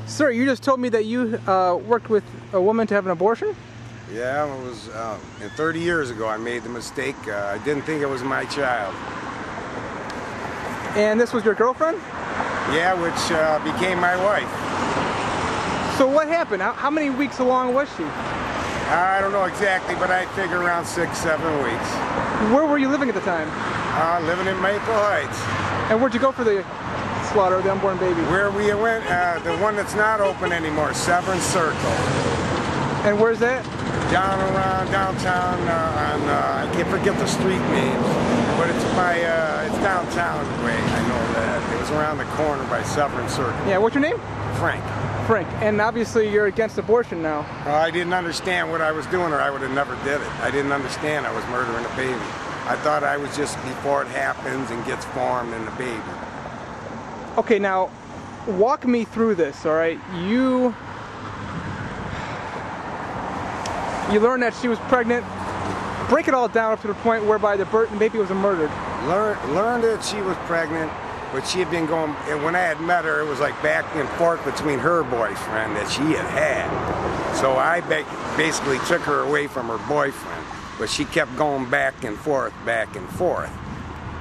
Sir, you just told me that you worked with a woman to have an abortion? Yeah, it was 30 years ago I made the mistake. I didn't think it was my child. And this was your girlfriend? Yeah, which became my wife. So what happened? How many weeks along was she? I don't know exactly, but I figure around 6, 7 weeks. Where were you living at the time? Living in Maple Heights. And where'd you go for the slaughter of the unborn baby? Where we went, the one that's not open anymore, Severance Circle. And where's that? Down around downtown I can't forget the street names, but it's it's downtown way, I know that. It was around the corner by Severance Circle. Yeah, what's your name? Frank. Frank. And obviously you're against abortion now. I didn't understand what I was doing, or I would have never did it. I didn't understand I was murdering a baby. I thought I was just before it happens and gets formed in the baby. Okay, now walk me through this, all right? You learned that she was pregnant. Break it all down up to the point whereby the baby was murdered. Learned that she was pregnant, but she had been going, and when I had met her, it was like back and forth between her boyfriend that she had. So I basically took her away from her boyfriend, but she kept going back and forth, back and forth.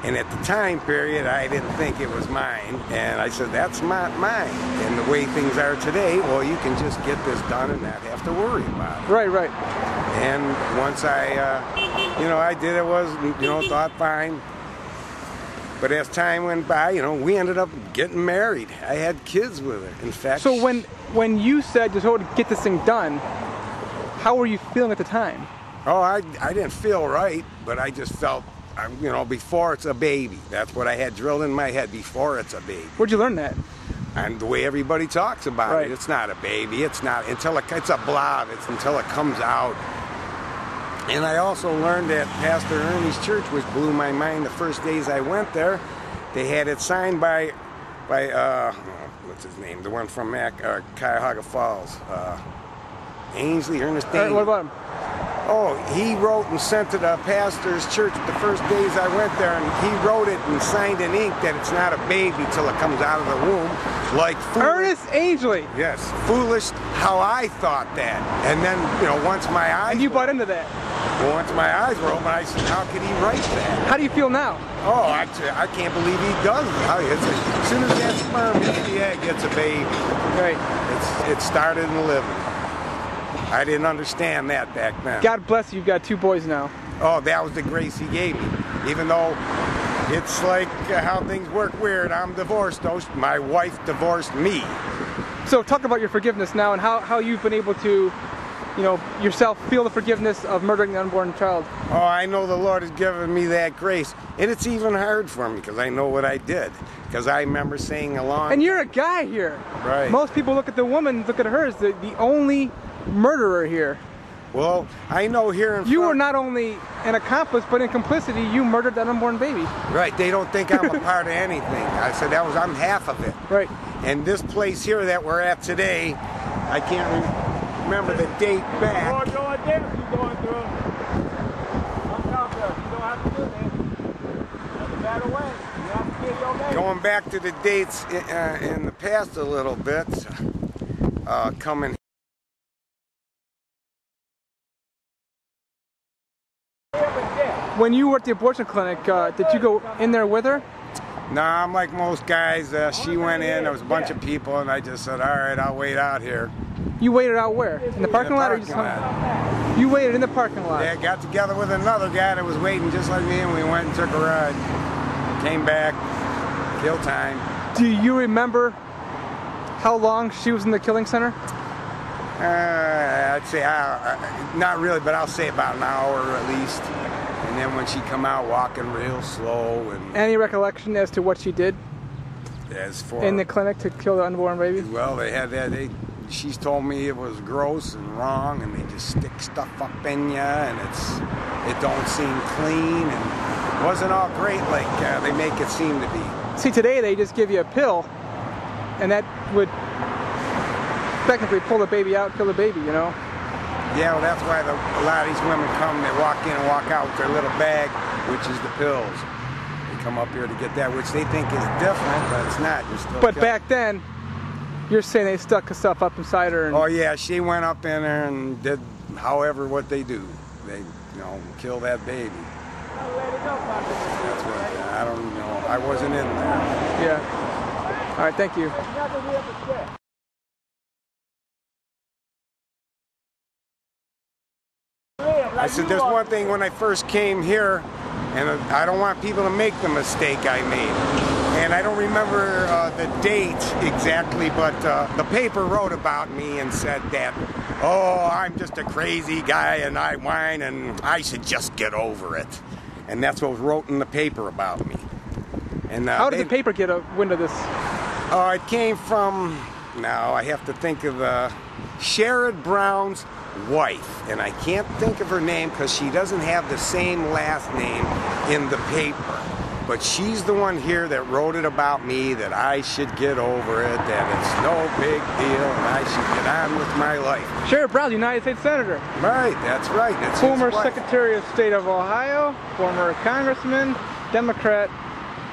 And at the time period, I didn't think it was mine, and I said, that's not mine. And the way things are today, well, you can just get this done and not have to worry about it. Right, right. And once I did it, thought fine. But as time went by, we ended up getting married. I had kids with her, in fact. So when you said just to get this thing done, how were you feeling at the time? Oh, I didn't feel right, but I just felt, before it's a baby. That's what I had drilled in my head, before it's a baby. Where'd you learn that? And the way everybody talks about it. It's not a baby. It's not until it's a blob. It's until it comes out. And I also learned that Pastor Ernie's church, which blew my mind the first days I went there, they had it signed by what's his name? The one from Cuyahoga Falls. Ainsley, Ernest Ainsley. What about him? Oh, he wrote and sent to the pastor's church the first days I went there, and he wrote it and signed in ink that it's not a baby till it comes out of the womb. Like Ernest Ainsley. Yes, foolish how I thought that. And then, once my eyes... And you bought into that? Well, once my eyes were open, I said, how could he write that? How do you feel now? Oh, I can't believe he does it. As soon as that sperm hits the egg, it's a baby. Right. It started in the living. I didn't understand that back then. God bless you, you've got 2 boys now. Oh, that was the grace he gave me. Even though it's like how things work weird. I'm divorced. My wife divorced me. So talk about your forgiveness now and how you've been able to, yourself feel the forgiveness of murdering the unborn child. Oh, I know the Lord has given me that grace. And it's even hard for me because I know what I did. Because I remember saying along... And you're a guy here. Right. Most people look at the woman, look at her as the only murderer here. Well, I know here in You were not only an accomplice, but in complicity, you murdered that unborn baby. Right, they don't think I'm a part of anything. I said I'm half of it. Right. And this place here that we're at today, I can't remember the date back. You're going there, you're going through. I'm confident. You don't have to do that. That's a better way. You have to get your name. Going back to the dates in the past a little bit, coming. When you were at the abortion clinic, did you go in there with her? Nah, I'm like most guys. She went in, there was a bunch of people, and I just said, all right, I'll wait out here. You waited out where? In the parking lot? Or you just hung? You waited in the parking lot? Yeah, got together with another guy that was waiting just like me, and we went and took a ride. Came back, killed time. Do you remember how long she was in the killing center? I'd say, not really, but I'll say about an hour at least. And then when she come out walking real slow. And any recollection as to what she did? As for in the clinic to kill the unborn baby? Well, they had that. She's told me it was gross and wrong, and they just stick stuff up in you, and it don't seem clean, and it wasn't all great like they make it seem to be. See, today they just give you a pill, and that would technically pull the baby out, kill the baby, Yeah, well, that's why a lot of these women come, they walk in and walk out with their little bag, which is the pills. They come up here to get that, which they think is different, but it's not. You're still but killing. back then, You're saying they stuck stuff up inside her? And... Oh yeah, she went up in there and did however what they do. They, kill that baby. That's what, I don't know. I wasn't in there. Yeah. All right, thank you. I said, there's one thing when I first came here, and I don't want people to make the mistake I made. And I don't remember the date exactly, but the paper wrote about me and said that, oh, I'm just a crazy guy and I whine and I should just get over it. And that's what was wrote in the paper about me. And how did the paper get a wind of this? It came from, now I have to think of Sherrod Brown's wife, and I can't think of her name because she doesn't have the same last name in the paper. But she's the one here that wrote it about me, that I should get over it, that it's no big deal, and I should get on with my life. Sherrod Brown, United States Senator. Right, that's right. That's former Secretary of State of Ohio, former Congressman, Democrat.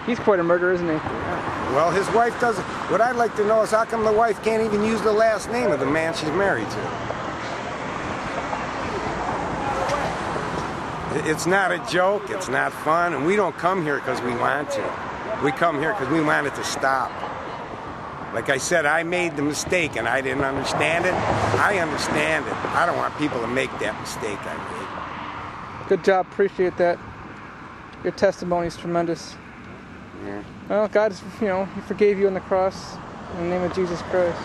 He's quite a murderer, isn't he? Yeah. Well, his wife doesn't. What I'd like to know is how come the wife can't even use the last name of the man she's married to? It's not a joke, it's not fun, and we don't come here because we want to. We come here because we want it to stop. Like I said, I made the mistake and I didn't understand it. I understand it. I don't want people to make that mistake I made. Good job, appreciate that. Your testimony is tremendous. Yeah. Well, God, He forgave you on the cross in the name of Jesus Christ.